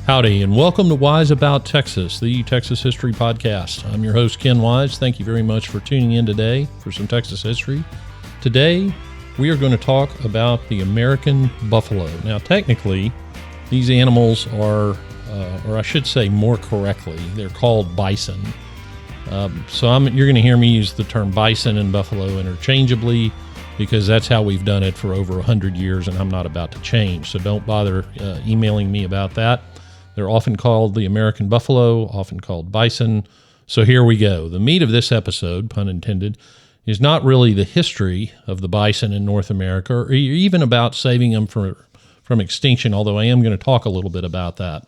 Howdy, and welcome to Wise About Texas, the Texas History Podcast. I'm your host, Ken Wise. Thank you very much for tuning in today for some Texas history. Today, we are going to talk about the American buffalo. Now, technically, these animals are, or I should say more correctly, they're called bison. You're going to hear me use the term bison and buffalo interchangeably because that's how we've done it for over 100 years, and I'm not about to change. So don't bother emailing me about that. They're often called the American buffalo, often called bison. So here we go. The meat of this episode, pun intended, is not really the history of the bison in North America or even about saving them from extinction, although I am going to talk a little bit about that.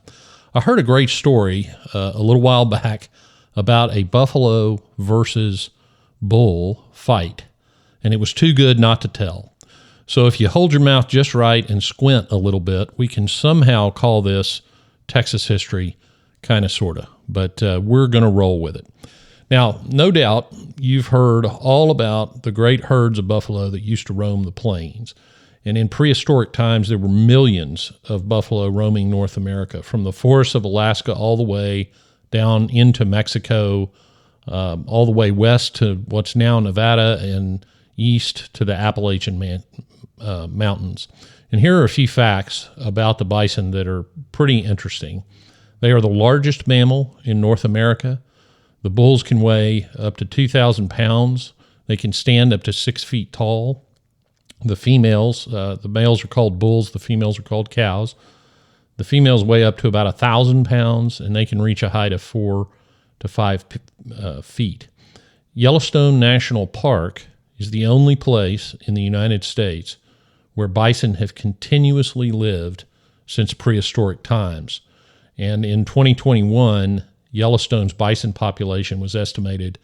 I heard a great story a little while back about a buffalo versus bull fight, and it was too good not to tell. So if you hold your mouth just right and squint a little bit, we can somehow call this Texas history, kind of, sort of, but we're going to roll with it. Now, no doubt you've heard all about the great herds of buffalo that used to roam the plains. And in prehistoric times, there were millions of buffalo roaming North America, from the forests of Alaska all the way down into Mexico, all the way west to what's now Nevada and east to the Appalachian Mountains. And here are a few facts about the bison that are pretty interesting. They are the largest mammal in North America. The bulls can weigh up to 2,000 pounds. They can stand up to 6 feet tall. The females, the males are called bulls, the females are called cows. The females weigh up to about 1,000 pounds, and they can reach a height of 4 to 5 feet. Yellowstone National Park is the only place in the United States where bison have continuously lived since prehistoric times. And in 2021, Yellowstone's bison population was estimated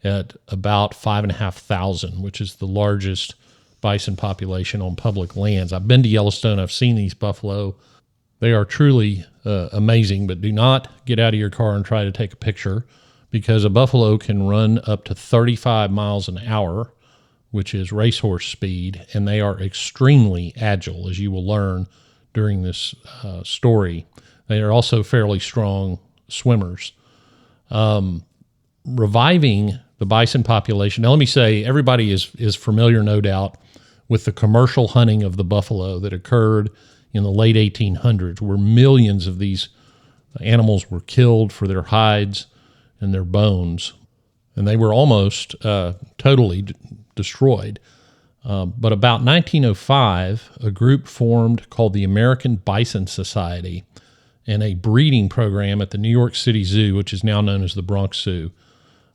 at about 5,500, which is the largest bison population on public lands. I've been to Yellowstone. I've seen these buffalo. They are truly amazing, but do not get out of your car and try to take a picture, because a buffalo can run up to 35 miles an hour, which is racehorse speed, and they are extremely agile, as you will learn during this story. They are also fairly strong swimmers. Reviving the bison population. Now, let me say, everybody is familiar, no doubt, with the commercial hunting of the buffalo that occurred in the late 1800s, where millions of these animals were killed for their hides and their bones, and they were almost totally destroyed. But about 1905, a group formed called the American Bison Society, and a breeding program at the New York City Zoo, which is now known as the Bronx Zoo,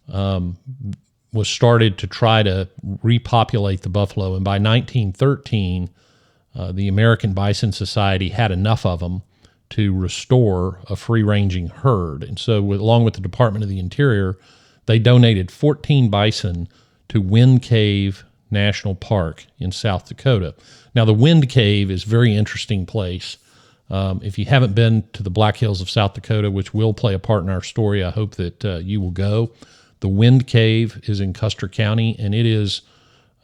was started to try to repopulate the buffalo. And by 1913, the American Bison Society had enough of them to restore a free-ranging herd. And so, along with the Department of the Interior, they donated 14 bison to Wind Cave National Park in South Dakota. Now, the Wind Cave is a very interesting place. If you haven't been to the Black Hills of South Dakota, which will play a part in our story, I hope that you will go. The Wind Cave is in Custer County, and it is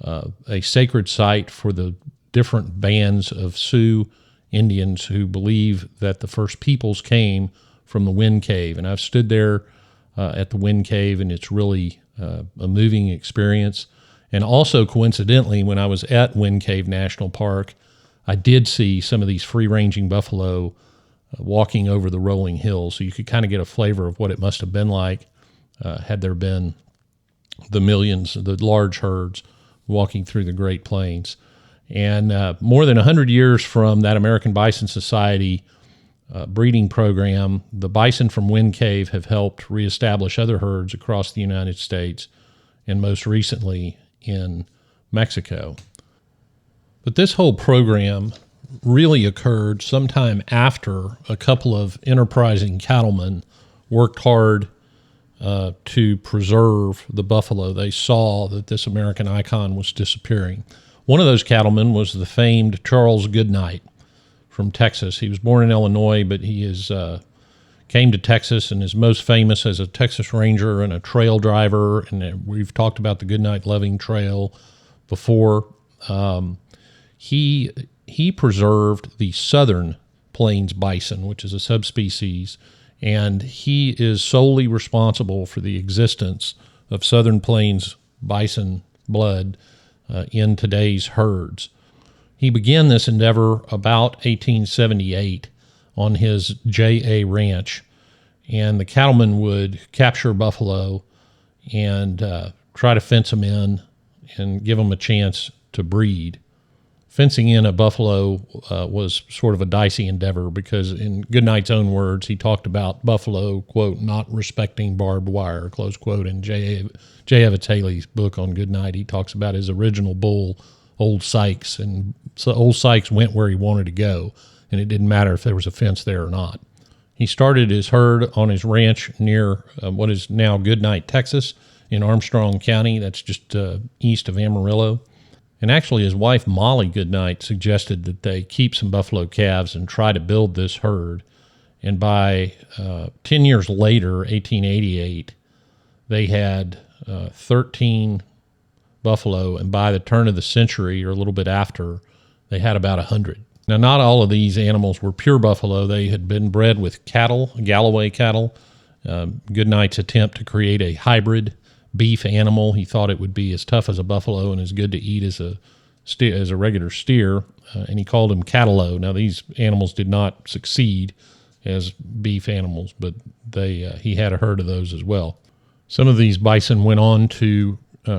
a sacred site for the different bands of Sioux Indians who believe that the first peoples came from the Wind Cave. And I've stood there at the Wind Cave, and it's really a moving experience. And also, coincidentally, when I was at Wind Cave National Park, I did see some of these free-ranging buffalo walking over the rolling hills, so you could kind of get a flavor of what it must have been like had there been the millions, the large herds walking through the Great Plains. And more than 100 years from that American Bison Society breeding program, the bison from Wind Cave have helped reestablish other herds across the United States, and most recently in Mexico. But this whole program really occurred sometime after a couple of enterprising cattlemen worked hard to preserve the buffalo. They saw that this American icon was disappearing. One of those cattlemen was the famed Charles Goodnight from Texas. He was born in Illinois, but he is came to Texas and is most famous as a Texas Ranger and a trail driver. And we've talked about the Goodnight Loving Trail before. He preserved the southern plains bison, which is a subspecies, and he is solely responsible for the existence of southern plains bison blood in today's herds. He began this endeavor about 1878 on his J.A. Ranch, and the cattlemen would capture buffalo and try to fence them in and give them a chance to breed. Fencing in a buffalo was sort of a dicey endeavor because, in Goodnight's own words, he talked about buffalo, quote, not respecting barbed wire, close quote. In J. Evetts Haley's book on Goodnight, he talks about his original bull, Old Sykes, and so Old Sykes went where he wanted to go, and it didn't matter if there was a fence there or not. He started his herd on his ranch near what is now Goodnight, Texas, in Armstrong County. That's just east of Amarillo. And actually, his wife, Molly Goodnight, suggested that they keep some buffalo calves and try to build this herd. And by 10 years later, 1888, they had 13 buffalo. And by the turn of the century, or a little bit after, they had about 100. Now, not all of these animals were pure buffalo. They had been bred with cattle, Galloway cattle. Goodnight's attempt to create a hybrid beef animal. He thought it would be as tough as a buffalo and as good to eat as a regular steer, and he called them cattle. Now, these animals did not succeed as beef animals, but he had a herd of those as well. Some of these bison went on to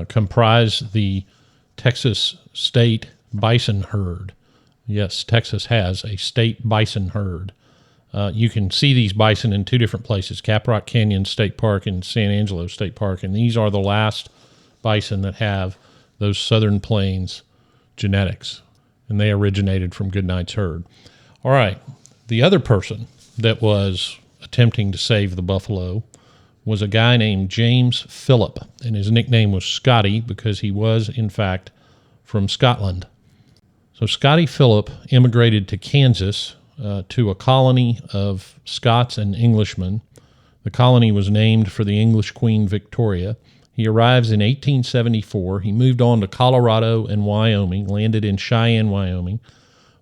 comprise the Texas state bison herd. Yes, Texas has a state bison herd. You can see these bison in two different places, Caprock Canyon State Park and San Angelo State Park, and these are the last bison that have those southern plains genetics, and they originated from Goodnight's herd. All right, the other person that was attempting to save the buffalo was a guy named James Phillip, and his nickname was Scotty because he was, in fact, from Scotland. So Scotty Phillip immigrated to Kansas to a colony of Scots and Englishmen. The colony was named for the English Queen Victoria. He arrives in 1874. He moved on to Colorado and Wyoming, landed in Cheyenne, Wyoming.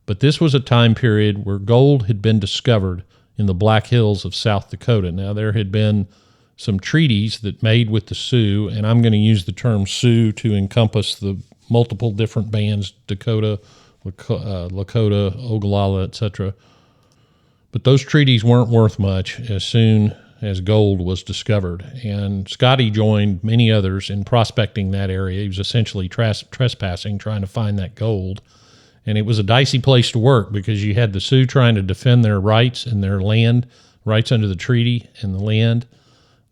But this was a time period where gold had been discovered in the Black Hills of South Dakota. Now, there had been some treaties that made with the Sioux, and I'm going to use the term Sioux to encompass the multiple different bands, Dakota, Lakota, Ogallala, etc. But those treaties weren't worth much as soon as gold was discovered. And Scotty joined many others in prospecting that area. He was essentially trespassing, trying to find that gold. And it was a dicey place to work because you had the Sioux trying to defend their rights and their land, rights under the treaty and the land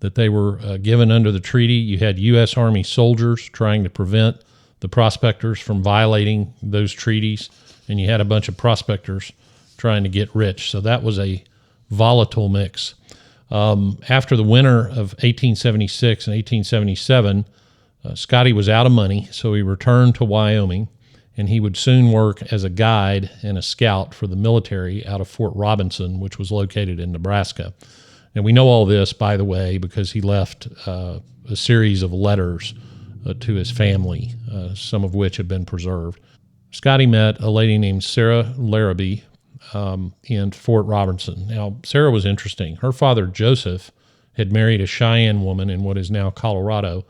that they were given under the treaty. You had U.S. Army soldiers trying to prevent the prospectors from violating those treaties, and you had a bunch of prospectors trying to get rich. So that was a volatile mix. After the winter of 1876 and 1877, Scotty was out of money, so he returned to Wyoming, and he would soon work as a guide and a scout for the military out of Fort Robinson, which was located in Nebraska. And we know all this, by the way, because he left a series of letters to his family, some of which have been preserved. Scotty met a lady named Sarah Larrabee in Fort Robinson. Now, Sarah was interesting. Her father, Joseph, had married a Cheyenne woman in what is now Colorado,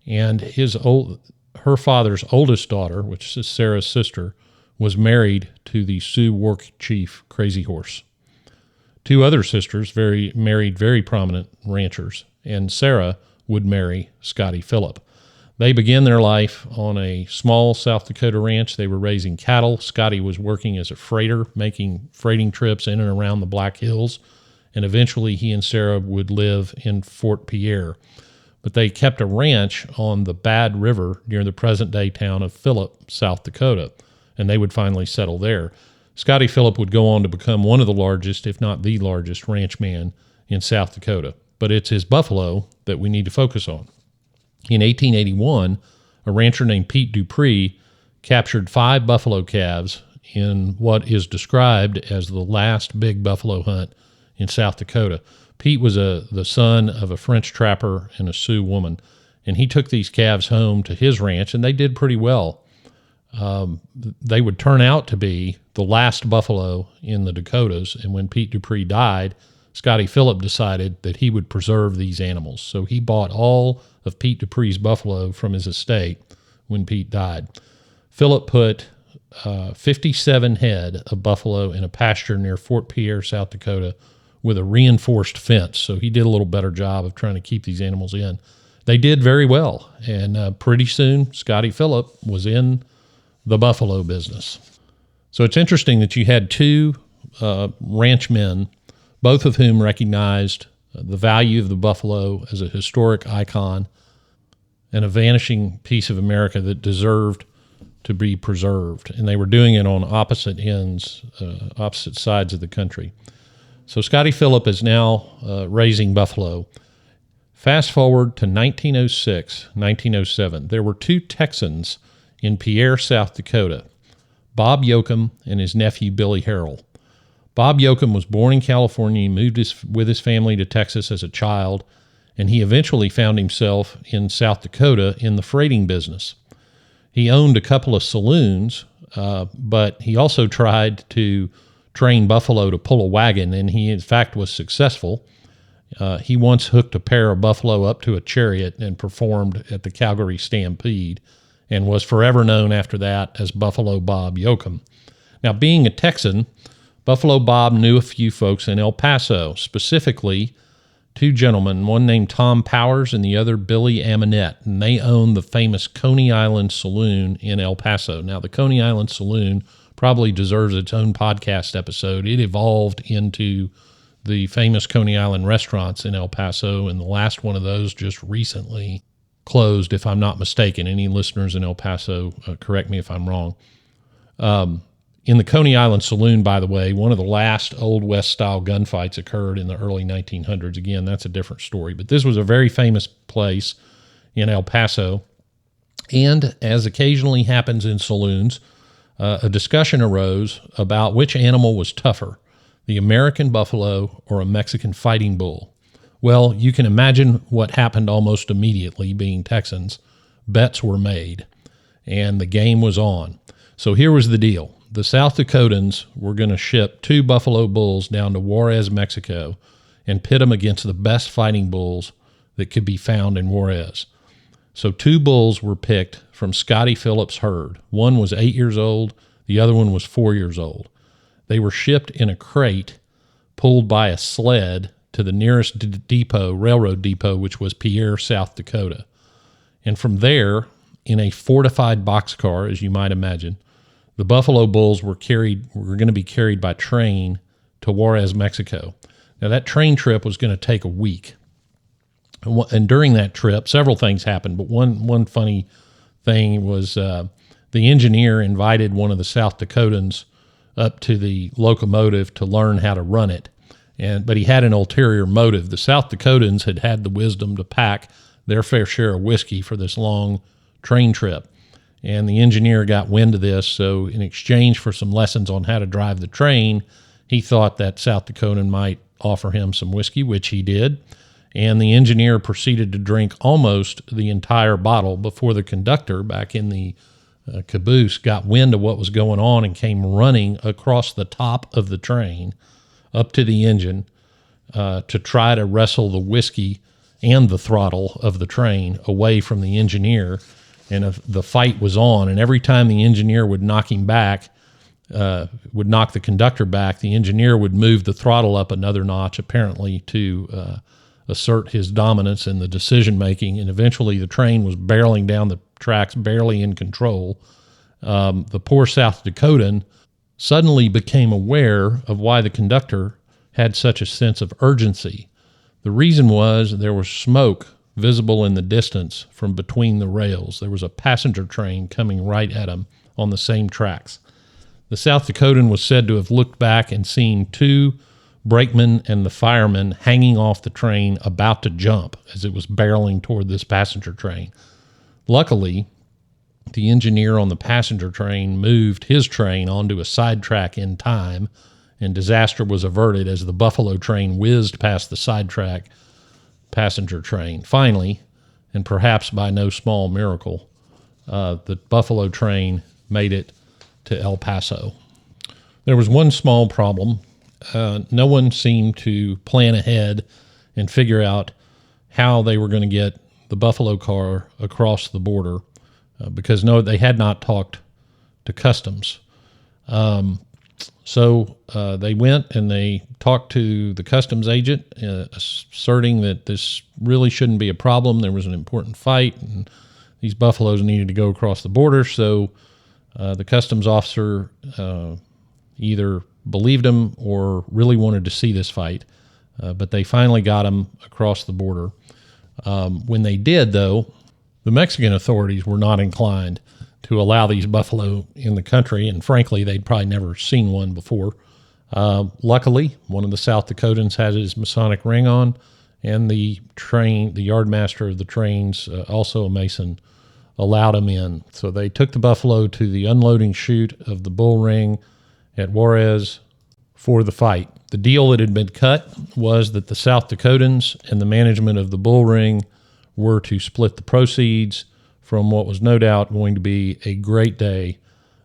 and her father's oldest daughter, which is Sarah's sister, was married to the Sioux war chief Crazy Horse. Two other sisters married very prominent ranchers, and Sarah would marry Scotty Phillip. They began their life on a small South Dakota ranch. They were raising cattle. Scotty was working as a freighter, making freighting trips in and around the Black Hills, and eventually he and Sarah would live in Fort Pierre. But they kept a ranch on the Bad River near the present-day town of Phillip, South Dakota, and they would finally settle there. Scotty Phillip would go on to become one of the largest, if not the largest, ranchman in South Dakota. But it's his buffalo that we need to focus on. In 1881, a rancher named Pete Dupree captured 5 buffalo calves in what is described as the last big buffalo hunt in South Dakota. Pete was the son of a French trapper and a Sioux woman, and he took these calves home to his ranch, and they did pretty well. They would turn out to be the last buffalo in the Dakotas, and when Pete Dupree died, Scotty Phillip decided that he would preserve these animals. So he bought all of Pete Dupree's buffalo from his estate when Pete died. Phillip put 57 head of buffalo in a pasture near Fort Pierre, South Dakota, with a reinforced fence. So he did a little better job of trying to keep these animals in. They did very well, and pretty soon Scotty Phillip was in the buffalo business. So it's interesting that you had two ranchmen, both of whom recognized the value of the buffalo as a historic icon and a vanishing piece of America that deserved to be preserved. And they were doing it on opposite ends, opposite sides of the country. So Scotty Phillip is now raising buffalo. Fast forward to 1906, 1907. There were two Texans in Pierre, South Dakota, Bob Yoakum and his nephew Billy Harrell. Bob Yoakum was born in California. He moved with his family to Texas as a child, and he eventually found himself in South Dakota in the freighting business. He owned a couple of saloons, but he also tried to train buffalo to pull a wagon, and he, in fact, was successful. He once hooked a pair of buffalo up to a chariot and performed at the Calgary Stampede, and was forever known after that as Buffalo Bob Yoakum. Now, being a Texan, Buffalo Bob knew a few folks in El Paso, specifically two gentlemen, one named Tom Powers and the other Billy Amonette, and they owned the famous Coney Island Saloon in El Paso. Now, the Coney Island Saloon probably deserves its own podcast episode. It evolved into the famous Coney Island restaurants in El Paso, and the last one of those just recently closed, if I'm not mistaken. Any listeners in El Paso, correct me if I'm wrong. In the Coney Island Saloon, by the way, one of the last Old West-style gunfights occurred in the early 1900s. Again, that's a different story. But this was a very famous place in El Paso. And as occasionally happens in saloons, a discussion arose about which animal was tougher, the American buffalo or a Mexican fighting bull. Well, you can imagine what happened almost immediately. Being Texans, bets were made, and the game was on. So here was the deal. The South Dakotans were going to ship two buffalo bulls down to Juarez, Mexico, and pit them against the best fighting bulls that could be found in Juarez. So two bulls were picked from Scotty Phillip's herd. One was 8 years old. The other one was 4 years old. They were shipped in a crate pulled by a sled to the nearest railroad depot, which was Pierre, South Dakota. And from there, in a fortified boxcar, as you might imagine, the buffalo bulls were going to be carried by train to Juarez, Mexico. Now, that train trip was going to take a week. And during that trip, several things happened, but one funny thing was the engineer invited one of the South Dakotans up to the locomotive to learn how to run it. But he had an ulterior motive. The South Dakotans had the wisdom to pack their fair share of whiskey for this long train trip. And the engineer got wind of this, so in exchange for some lessons on how to drive the train, he thought that South Dakotan might offer him some whiskey, which he did. And the engineer proceeded to drink almost the entire bottle before the conductor back in the caboose got wind of what was going on and came running across the top of the train up to the engine to try to wrestle the whiskey and the throttle of the train away from the engineer. And the fight was on, and every time the engineer would knock him back, would knock the conductor back, the engineer would move the throttle up another notch, apparently to assert his dominance in the decision-making, and eventually the train was barreling down the tracks, barely in control. The poor South Dakotan suddenly became aware of why the conductor had such a sense of urgency. The reason was there was smoke visible in the distance from between the rails. There was a passenger train coming right at him on the same tracks. The South Dakotan was said to have looked back and seen two brakemen and the firemen hanging off the train about to jump as it was barreling toward this passenger train. Luckily, the engineer on the passenger train moved his train onto a sidetrack in time, and disaster was averted as the buffalo train whizzed past the sidetrack passenger train. Finally, and perhaps by no small miracle, the buffalo train made it to El Paso. There was one small problem. No one seemed to plan ahead and figure out how they were going to get the buffalo car across the border because they had not talked to customs. So they went and they talked to the customs agent, asserting that this really shouldn't be a problem. There was an important fight, and these buffaloes needed to go across the border. So the customs officer either believed him or really wanted to see this fight, but they finally got him across the border. When they did, though, the Mexican authorities were not inclined to allow these buffalo in the country, and frankly, they'd probably never seen one before. Luckily, one of the South Dakotans had his Masonic ring on, and the yardmaster of the trains, also a Mason, allowed him in. So they took the buffalo to the unloading chute of the bull ring at Juarez for the fight. The deal that had been cut was that the South Dakotans and the management of the bull ring were to split the proceeds from what was no doubt going to be a great day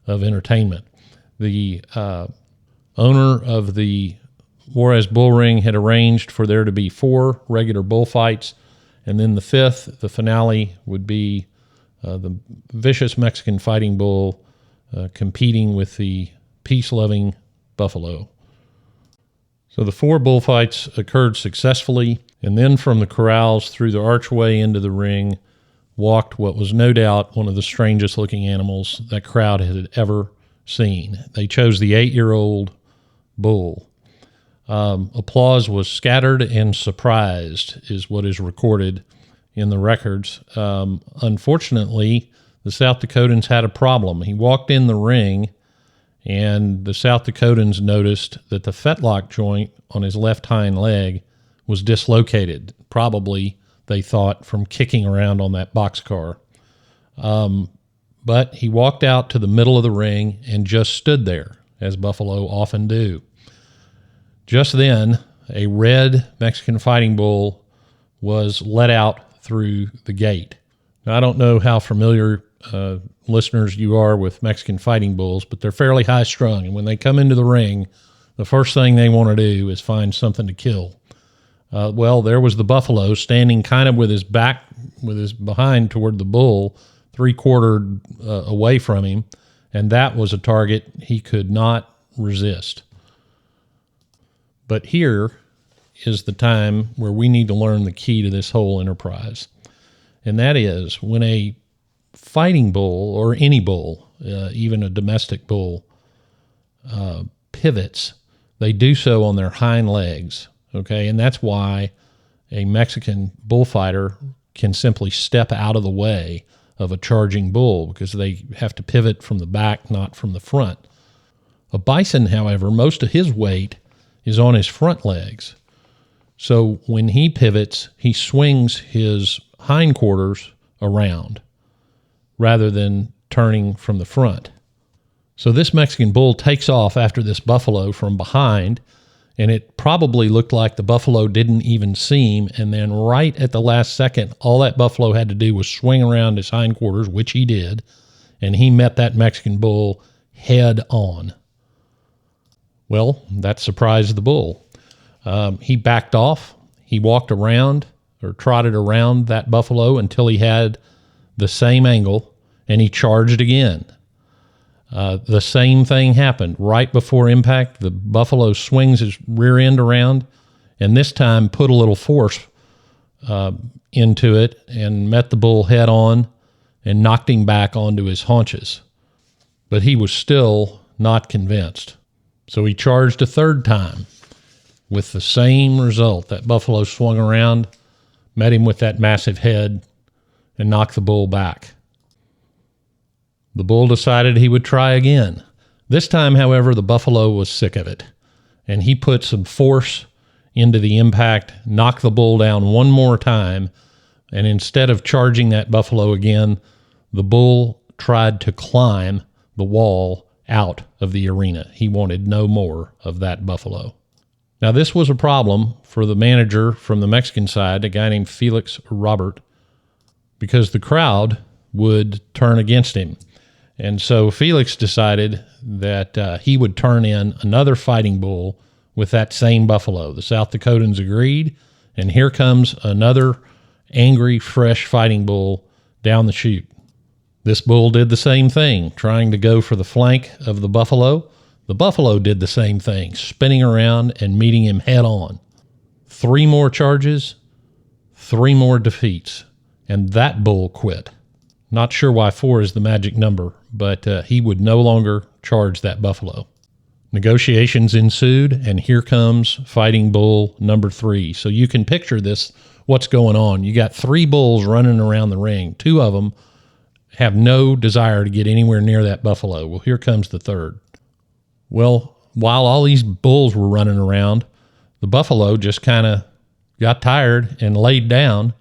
of entertainment. The owner of the Juarez bull ring had arranged for there to be 4 regular bullfights, and then the 5th, the finale, would be the vicious Mexican fighting bull competing with the peace-loving buffalo. So the 4 bullfights occurred successfully, and then from the corrals through the archway into the ring walked what was no doubt one of the strangest looking animals that crowd had ever seen. They chose the 8-year-old bull. Applause was scattered and surprised is what is recorded in the records. Unfortunately, the South Dakotans had a problem. He walked in the ring, and the South Dakotans noticed that the fetlock joint on his left hind leg was dislocated, probably, they thought, from kicking around on that boxcar. But he walked out to the middle of the ring and just stood there, as buffalo often do. Just then, a red Mexican fighting bull was let out through the gate. Now, I don't know how familiar listeners you are with Mexican fighting bulls, but they're fairly high-strung, and when they come into the ring, the first thing they want to do is find something to kill. Well, there was the buffalo standing kind of with his behind toward the bull, 3/4 away from him, and that was a target he could not resist. But here is the time where we need to learn the key to this whole enterprise, and that is when a fighting bull, or any bull, even a domestic bull, pivots, they do so on their hind legs, okay? And that's why a Mexican bullfighter can simply step out of the way of a charging bull, because they have to pivot from the back, not from the front. A bison, however, most of his weight is on his front legs. So when he pivots, he swings his hindquarters around rather than turning from the front. So this Mexican bull takes off after this buffalo from behind, and it probably looked like the buffalo didn't even see him, and then right at the last second, all that buffalo had to do was swing around his hindquarters, which he did, and he met that Mexican bull head on. Well, that surprised the bull. He backed off. He walked around, or trotted around that buffalo until he had the same angle, and he charged again. The same thing happened. Right before impact, the buffalo swings his rear end around, and this time put a little force into it and met the bull head on and knocked him back onto his haunches. But he was still not convinced. So he charged a third time with the same result. That buffalo swung around, met him with that massive head, and knocked the bull back. The bull decided he would try again. This time, however, the buffalo was sick of it, and he put some force into the impact, knocked the bull down one more time, and instead of charging that buffalo again, the bull tried to climb the wall out of the arena. He wanted no more of that buffalo. Now, this was a problem for the manager from the Mexican side, a guy named Felix Robert, because the crowd would turn against him. And so Felix decided that he would turn in another fighting bull with that same buffalo. The South Dakotans agreed, and here comes another angry, fresh fighting bull down the chute. This bull did the same thing, trying to go for the flank of the buffalo. The buffalo did the same thing, spinning around and meeting him head on. 3 more charges, 3 more defeats, and that bull quit. Not sure why 4 is the magic number, but he would no longer charge that buffalo. Negotiations ensued, and here comes fighting bull number 3. So you can picture this, what's going on. You got 3 bulls running around the ring. 2 of them have no desire to get anywhere near that buffalo. Well, here comes the 3rd. Well, while all these bulls were running around, the buffalo just kind of got tired and laid down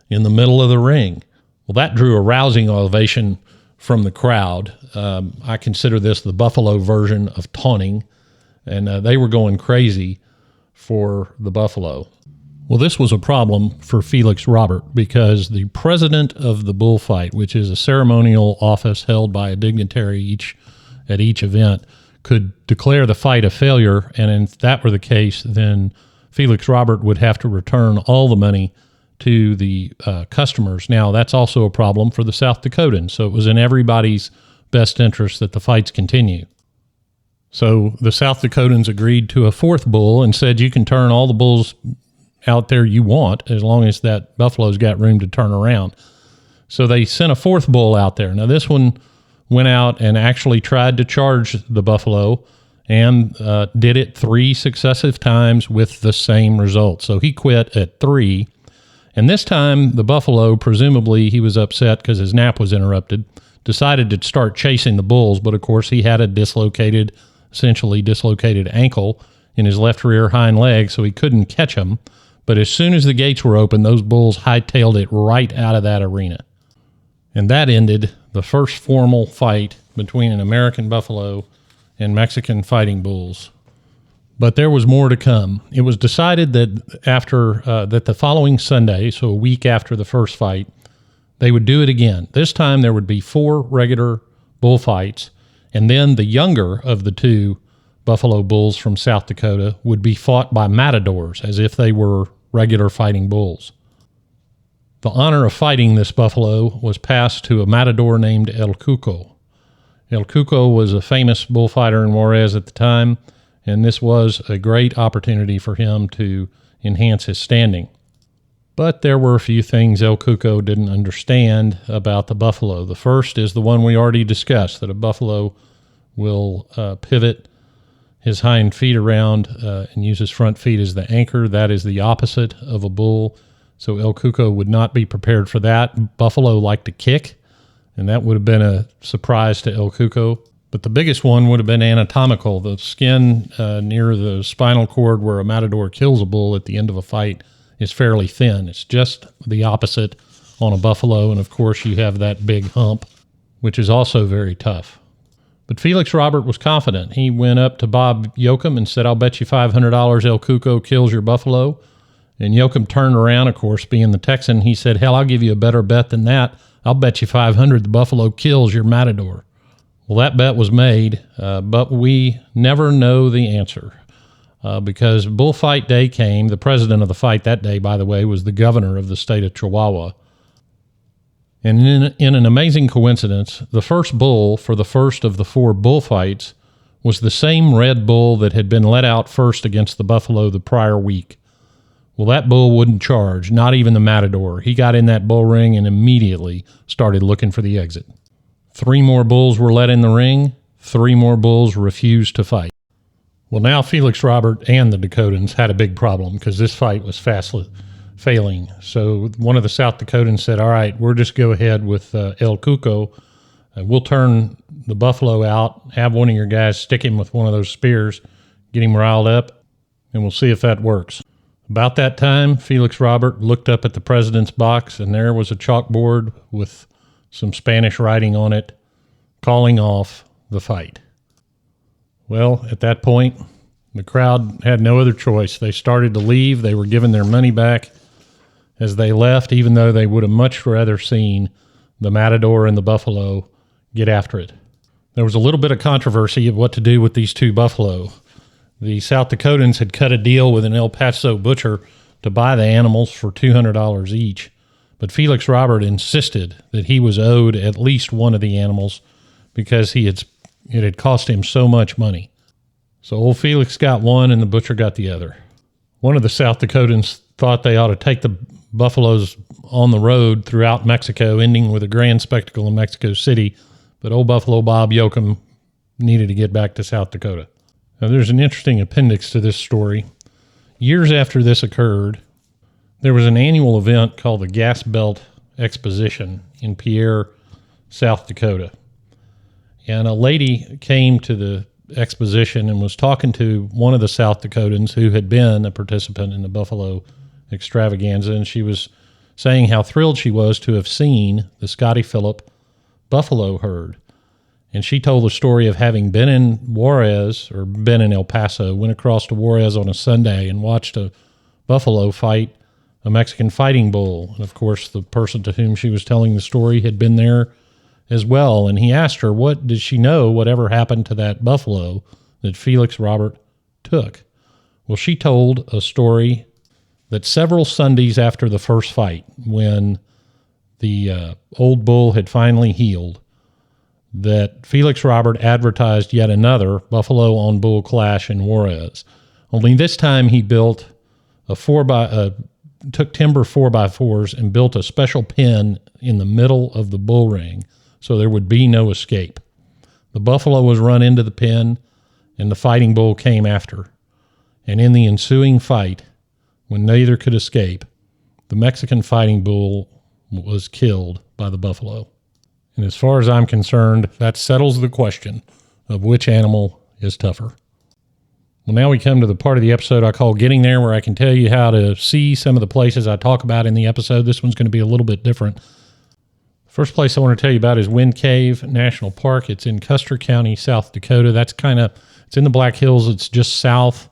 in the middle of the ring. Well, that drew a rousing ovation from the crowd. I consider this the buffalo version of taunting, and they were going crazy for the buffalo. Well, this was a problem for Felix Robert because the president of the bullfight, which is a ceremonial office held by a dignitary at each event, could declare the fight a failure, and if that were the case, then Felix Robert would have to return all the money to the customers. Now, that's also a problem for the South Dakotans, so it was in everybody's best interest that the fights continue. So the South Dakotans agreed to a 4th bull and said, you can turn all the bulls out there you want as long as that buffalo's got room to turn around. So they sent a 4th bull out there. Now, this one went out and actually tried to charge the buffalo and did it 3 successive times with the same result. So he quit at 3. And this time, the buffalo, presumably he was upset because his nap was interrupted, decided to start chasing the bulls. But of course, he had a essentially dislocated ankle in his left rear hind leg, so he couldn't catch them. But as soon as the gates were open, those bulls hightailed it right out of that arena. And that ended the first formal fight between an American buffalo and Mexican fighting bulls. But there was more to come. It was decided that that the following Sunday, so a week after the first fight, they would do it again. This time there would be 4 regular bullfights, and then the younger of the 2 buffalo bulls from South Dakota would be fought by matadors as if they were regular fighting bulls. The honor of fighting this buffalo was passed to a matador named El Cuco. El Cuco was a famous bullfighter in Juarez at the time, and this was a great opportunity for him to enhance his standing. But there were a few things El Cuco didn't understand about the buffalo. The first is the one we already discussed, that a buffalo will pivot his hind feet around and use his front feet as the anchor. That is the opposite of a bull. So El Cuco would not be prepared for that. Buffalo like to kick, and that would have been a surprise to El Cuco. But the biggest one would have been anatomical. The skin near the spinal cord where a matador kills a bull at the end of a fight is fairly thin. It's just the opposite on a buffalo, and of course you have that big hump, which is also very tough. But Felix Robert was confident. He went up to Bob Yoakum and said, I'll bet you $500 El Cuco kills your buffalo. And Yoakum turned around, of course, being the Texan. He said, hell, I'll give you a better bet than that. I'll bet you $500 the buffalo kills your matador. Well, that bet was made, but we never know the answer because bullfight day came. The president of the fight that day, by the way, was the governor of the state of Chihuahua. And in an amazing coincidence, the first bull for the first of the 4 bullfights was the same red bull that had been let out first against the buffalo the prior week. Well, that bull wouldn't charge, not even the matador. He got in that bull ring and immediately started looking for the exit. 3 more bulls were let in the ring. 3 more bulls refused to fight. Well, now Felix Robert and the Dakotans had a big problem because this fight was fastly failing. So one of the South Dakotans said, all right, we'll just go ahead with El Cuco. We'll turn the buffalo out, have one of your guys stick him with one of those spears, get him riled up, and we'll see if that works. About that time, Felix Robert looked up at the president's box, and there was a chalkboard with some Spanish writing on it, calling off the fight. Well, at that point, the crowd had no other choice. They started to leave. They were given their money back as they left, even though they would have much rather seen the matador and the buffalo get after it. There was a little bit of controversy of what to do with these two buffalo. The South Dakotans had cut a deal with an El Paso butcher to buy the animals for $200 each, but Felix Robert insisted that he was owed at least one of the animals because it had cost him so much money. So old Felix got one and the butcher got the other. One of the South Dakotans thought they ought to take the buffaloes on the road throughout Mexico, ending with a grand spectacle in Mexico City, but old Buffalo Bob Yoakum needed to get back to South Dakota. Now, there's an interesting appendix to this story. Years after this occurred, there was an annual event called the Gas Belt Exposition in Pierre, South Dakota. And a lady came to the exposition and was talking to one of the South Dakotans who had been a participant in the buffalo extravaganza, and she was saying how thrilled she was to have seen the Scotty Phillip buffalo herd. And she told the story of having been in Juarez, or been in El Paso, went across to Juarez on a Sunday and watched a buffalo fight a Mexican fighting bull. And of course, the person to whom she was telling the story had been there as well. And he asked her, what did she know, whatever happened to that buffalo that Felix Robert took? Well, she told a story that several Sundays after the first fight, when the old bull had finally healed, that Felix Robert advertised yet another buffalo on bull clash in Juarez. Only this time he built took timber 4x4s and built a special pen in the middle of the bull ring so there would be no escape. The buffalo was run into the pen and the fighting bull came after. And in the ensuing fight, when neither could escape, the Mexican fighting bull was killed by the buffalo. And as far as I'm concerned, that settles the question of which animal is tougher. Well, now we come to the part of the episode I call Getting There, where I can tell you how to see some of the places I talk about in the episode. This one's going to be a little bit different. First place I want to tell you about is Wind Cave National Park. It's in Custer County, South Dakota. It's in the Black Hills. It's just south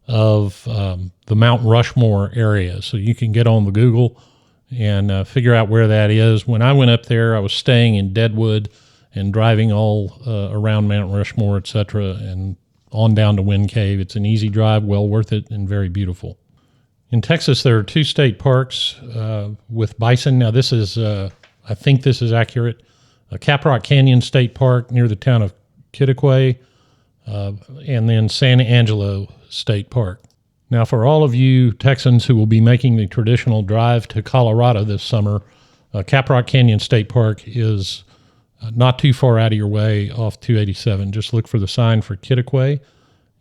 of the Mount Rushmore area. So you can get on the Google and figure out where that is. When I went up there, I was staying in Deadwood and driving all around Mount Rushmore, etc., and on down to Wind Cave. It's an easy drive, well worth it, and very beautiful. In Texas, there are two state parks with bison. Now, this is, I think this is accurate, Caprock Canyon State Park near the town of Kittiquay, and then San Angelo State Park. Now, for all of you Texans who will be making the traditional drive to Colorado this summer, Caprock Canyon State Park is not too far out of your way off 287. Just look for the sign for Kittiquay,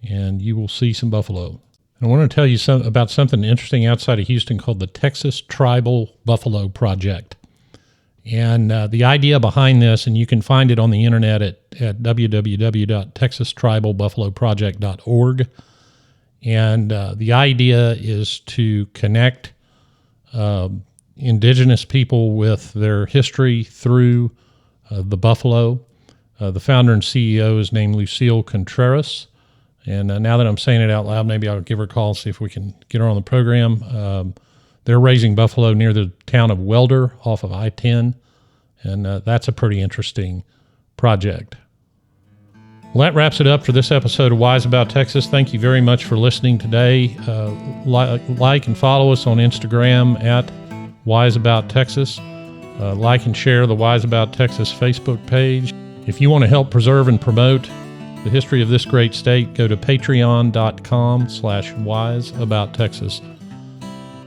and you will see some buffalo. And I want to tell you about something interesting outside of Houston called the Texas Tribal Buffalo Project. And the idea behind this, and you can find it on the internet at www.texastribalbuffaloproject.org. And the idea is to connect indigenous people with their history through the buffalo. The founder and CEO is named Lucille Contreras. And now that I'm saying it out loud, maybe I'll give her a call and see if we can get her on the program. They're raising buffalo near the town of Welder off of I-10. And that's a pretty interesting project. Well, that wraps it up for this episode of Wise About Texas. Thank you very much for listening today. Like and follow us on Instagram at Wise About Texas. Like and share the Wise About Texas Facebook page. If you want to help preserve and promote the history of this great state, go to patreon.com/wiseabouttexas.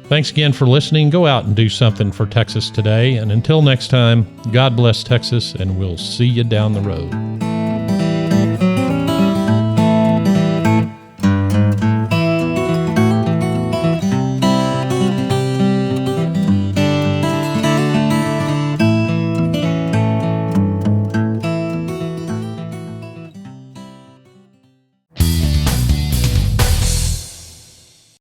Thanks again for listening. Go out and do something for Texas today. And until next time, God bless Texas, and we'll see you down the road.